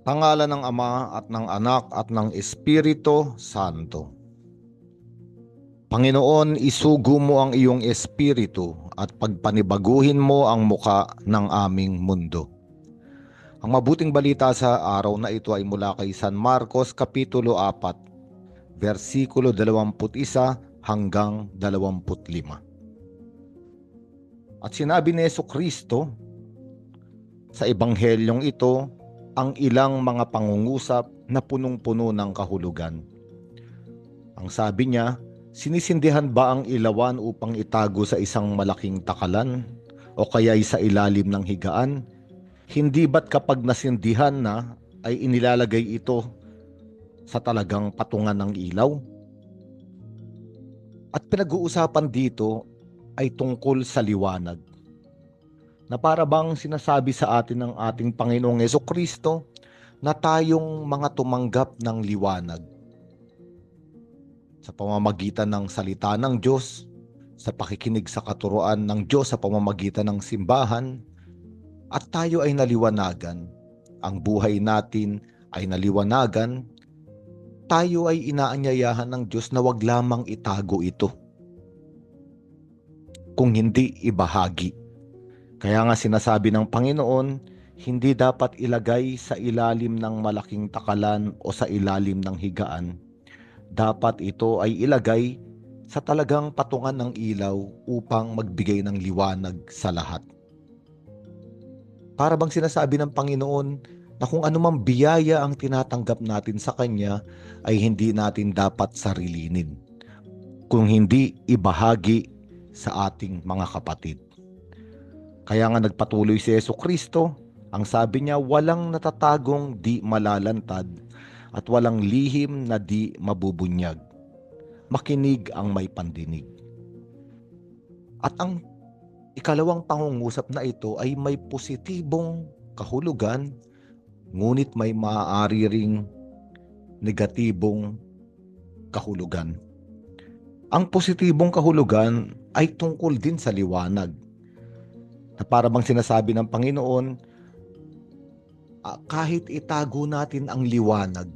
Sa ngalan ng Ama at ng Anak at ng Espiritu Santo. Panginoon, isugo mo ang iyong espiritu at pagpanibaguhin mo ang muka ng aming mundo. Ang mabuting balita sa araw na ito ay mula kay San Marcos Kapitulo 4, versikulo 21 hanggang 25. At sinabi ni Jesucristo sa ebanghelyong ito ang ilang mga pangungusap na punong-puno ng kahulugan. Ang sabi niya, sinisindihan ba ang ilawan upang itago sa isang malaking takalan o kaya'y sa ilalim ng higaan? Hindi ba't kapag nasindihan na ay inilalagay ito sa talagang patungan ng ilaw? At pinag-uusapan dito ay tungkol sa liwanag, na para bang sinasabi sa atin ng ating Panginoong Jesucristo na tayong mga tumanggap ng liwanag sa pamamagitan ng salita ng Diyos, sa pakikinig sa katuruan ng Diyos sa pamamagitan ng simbahan, at tayo ay naliwanagan. Ang buhay natin ay naliwanagan. Tayo ay inaanyayahan ng Diyos na wag lamang itago ito, kung hindi ibahagi. Kaya nga sinasabi ng Panginoon, hindi dapat ilagay sa ilalim ng malaking takalan o sa ilalim ng higaan. Dapat ito ay ilagay sa talagang patungan ng ilaw upang magbigay ng liwanag sa lahat. Para bang sinasabi ng Panginoon na kung anumang biyaya ang tinatanggap natin sa Kanya ay hindi natin dapat sarilinin, kung hindi ibahagi sa ating mga kapatid. Kaya nga nagpatuloy si Jesucristo, ang sabi niya, walang natatagong di malalantad at walang lihim na di mabubunyag. Makinig ang may pandinig. At ang ikalawang pangungusap na ito ay may positibong kahulugan, ngunit may maaari ring negatibong kahulugan. Ang positibong kahulugan ay tungkol din sa liwanag, na para bang sinasabi ng Panginoon, kahit itago natin ang liwanag,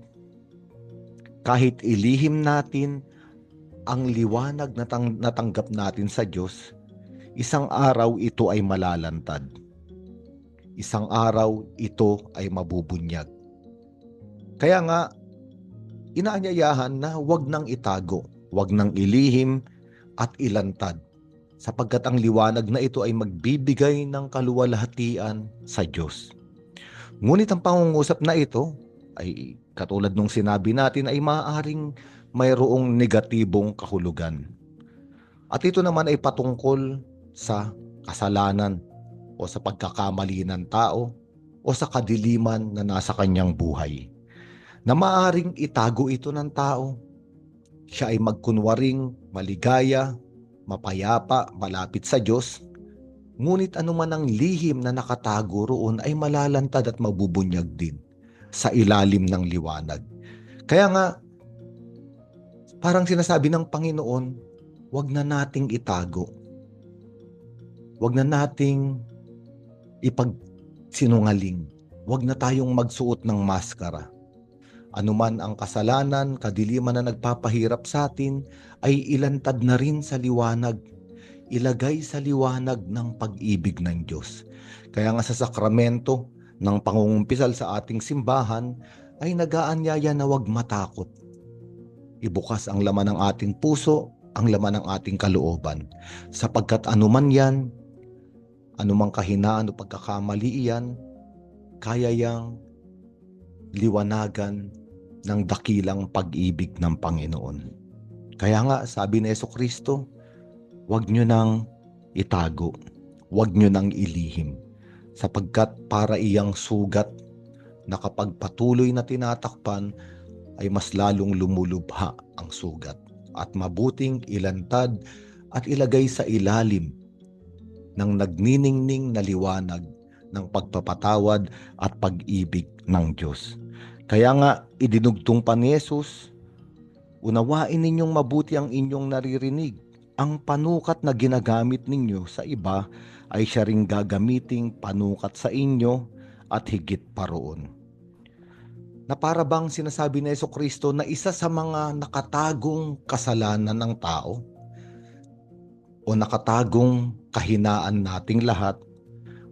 kahit ilihim natin ang liwanag na natanggap natin sa Diyos, isang araw ito ay malalantad. Isang araw ito ay mabubunyag. Kaya nga, inaanyayahan na wag nang itago, wag nang ilihim at ilantad, sapagkat ang liwanag na ito ay magbibigay ng kaluwalhatian sa Diyos. Ngunit ang pangungusap na ito ay katulad nung sinabi natin ay maaaring mayroong negatibong kahulugan. At ito naman ay patungkol sa kasalanan o sa pagkakamali ng tao o sa kadiliman na nasa kanyang buhay, na maaaring itago ito ng tao. Siya ay magkunwaring maligaya, mapayapa, malapit sa Diyos, ngunit anuman ang lihim na nakatago roon ay malalantad at mabubunyag din sa ilalim ng liwanag. Kaya nga, parang sinasabi ng Panginoon, wag na nating itago. Wag na nating ipagsinungaling. Wag na tayong magsuot ng maskara. Anuman ang kasalanan, kadiliman na nagpapahirap sa atin, ay ilantad na rin sa liwanag. Ilagay sa liwanag ng pag-ibig ng Diyos. Kaya nga sa sakramento ng pangungumpisal sa ating simbahan, ay nag-aanyaya na wag matakot. Ibukas ang laman ng ating puso, ang laman ng ating kalooban. Sapagkat anuman yan, anumang kahinaan o pagkakamali yan, kaya yang liwanagan ng dakilang pag-ibig ng Panginoon. Kaya nga, sabi ni Jesucristo, huwag nyo nang itago, huwag nyo nang ilihim, sapagkat para iyang sugat na kapag patuloy na tinatakpan, ay mas lalong lumulubha ang sugat, at mabuting ilantad at ilagay sa ilalim ng nagniningning na liwanag ng pagpapatawad at pag-ibig ng Diyos. Kaya nga, idinugtong pa ni Jesus, unawain ninyong mabuti ang inyong naririnig. Ang panukat na ginagamit ninyo sa iba ay siya ring gagamiting panukat sa inyo at higit pa roon. na para bang sinasabi ni Jesucristo na isa sa mga nakatagong kasalanan ng tao o nakatagong kahinaan nating lahat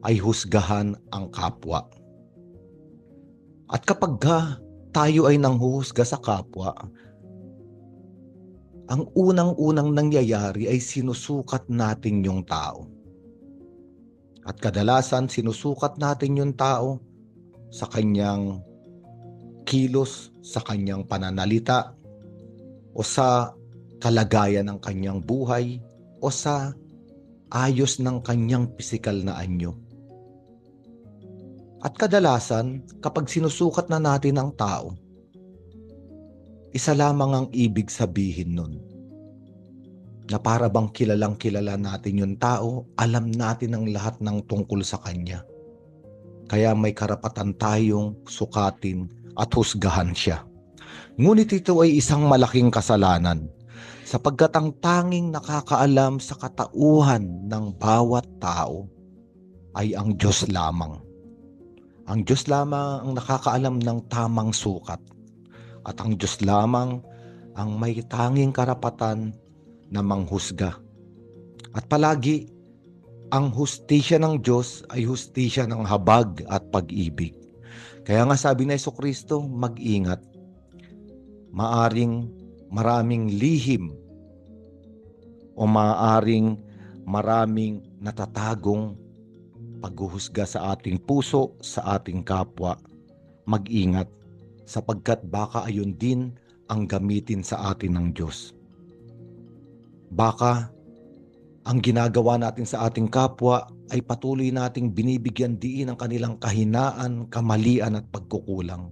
ay husgahan ang kapwa. At kapag tayo ay nanghuhusga sa kapwa, ang unang-unang nangyayari ay sinusukat natin yung tao. At kadalasan sinusukat natin yung tao sa kanyang kilos, sa kanyang pananalita, o sa kalagayan ng kanyang buhay, o sa ayos ng kanyang pisikal na anyo. At kadalasan, kapag sinusukat na natin ang tao, isa lamang ang ibig sabihin nun. Na para bang kilalang kilala natin yung tao, alam natin ang lahat ng tungkol sa kanya. Kaya may karapatan tayong sukatin at husgahan siya. Ngunit ito ay isang malaking kasalanan, sapagkat ang tanging nakakaalam sa katauhan ng bawat tao ay ang Diyos lamang. Ang Diyos lamang ang nakakaalam ng tamang sukat, at ang Diyos lamang ang may tanging karapatan na manghusga. At palagi, ang hustisya ng Diyos ay hustisya ng habag at pag-ibig. Kaya nga sabi ni Jesucristo, mag-ingat. Maaring maraming lihim o maaring maraming natatagong paghuhusga sa ating puso, sa ating kapwa. Mag-ingat, sapagkat baka ayon din ang gamitin sa atin ng Diyos. Baka ang ginagawa natin sa ating kapwa ay patuloy nating binibigyan diin ang kanilang kahinaan, kamalian at pagkukulang.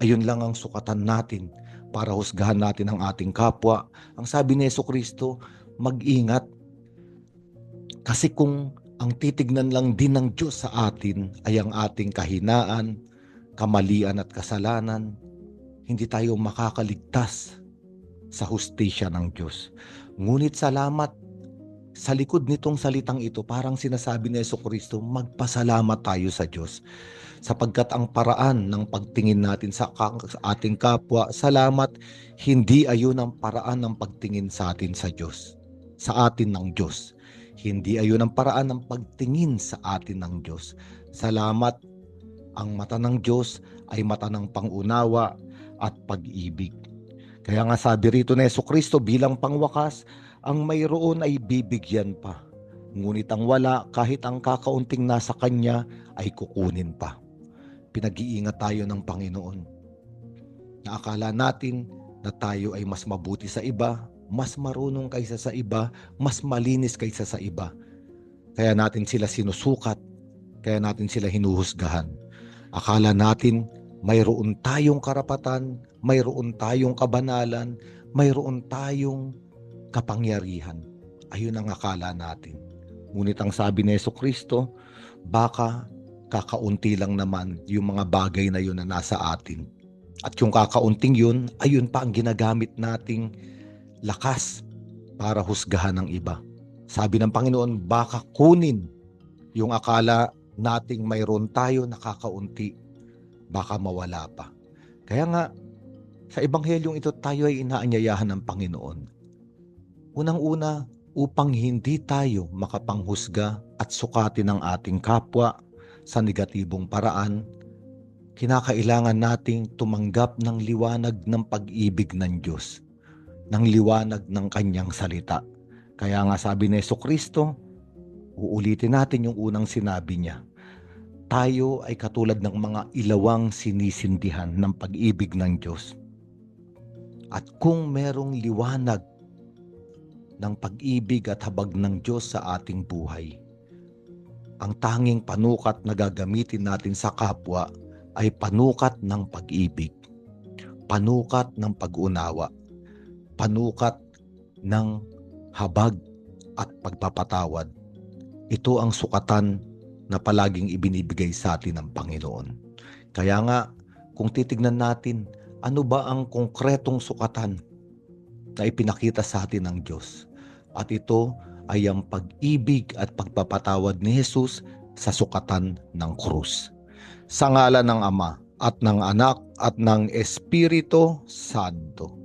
Ayun lang ang sukatan natin para husgahan natin ang ating kapwa. Ang sabi ni Jesucristo, mag-ingat. Kasi kung ang titignan lang din ng Diyos sa atin ay ang ating kahinaan, kamalian at kasalanan, hindi tayo makakaligtas sa hustisya ng Diyos. Ngunit salamat, sa likod nitong salitang ito, parang sinasabi ni Jesucristo, magpasalamat tayo sa Diyos. Sapagkat ang paraan ng pagtingin natin sa ating kapwa, salamat, hindi ayon ang paraan ng pagtingin sa atin sa Diyos, sa atin ng Diyos. Hindi ayon ang paraan ng pagtingin sa atin ng Diyos. Salamat, ang mata ng Diyos ay mata ng pangunawa at pag-ibig. Kaya nga sabi rito ni Jesucristo bilang pangwakas, ang mayroon ay bibigyan pa. Ngunit ang wala, kahit ang kakaunting nasa kanya, ay kukunin pa. Pinag-iingat tayo ng Panginoon. Na akala natin na tayo ay mas mabuti sa iba, mas marunong kaysa sa iba, mas malinis kaysa sa iba. Kaya natin sila sinusukat, kaya natin sila hinuhusgahan. Akala natin mayroon tayong karapatan, mayroon tayong kabanalan, mayroon tayong kapangyarihan. Ayun ang akala natin. Ngunit ang sabi ni Jesucristo, baka kakaunti lang naman yung mga bagay na yun na nasa atin. At yung kakaunting yun, ayun pa ang ginagamit nating lakas para husgahan ng iba. Sabi ng Panginoon, baka kunin yung akala nating mayroon tayo na kakaunti, baka mawala pa. Kaya nga, sa Ebanghelyong ito tayo ay inaanyayahan ng Panginoon. Unang-una, upang hindi tayo makapanghusga at sukatin ang ating kapwa sa negatibong paraan, kinakailangan nating tumanggap ng liwanag ng pag-ibig ng Diyos, ng liwanag ng Kanyang salita. Kaya nga sabi ni Jesucristo, uulitin natin yung unang sinabi niya, tayo ay katulad ng mga ilawang sinisindihan ng pag-ibig ng Diyos. At kung merong liwanag ng pag-ibig at habag ng Diyos sa ating buhay, ang tanging panukat na gagamitin natin sa kapwa ay panukat ng pag-ibig, panukat ng pag-unawa, panukat ng habag at pagpapatawad. Ito ang sukatan na palaging ibinibigay sa atin ng Panginoon. Kaya nga, kung titignan natin, ano ba ang konkretong sukatan na ipinakita sa atin ng Diyos? At ito ay ang pag-ibig at pagpapatawad ni Jesus sa sukatan ng krus. Sa ngalan ng Ama at ng Anak at ng Espiritu Santo.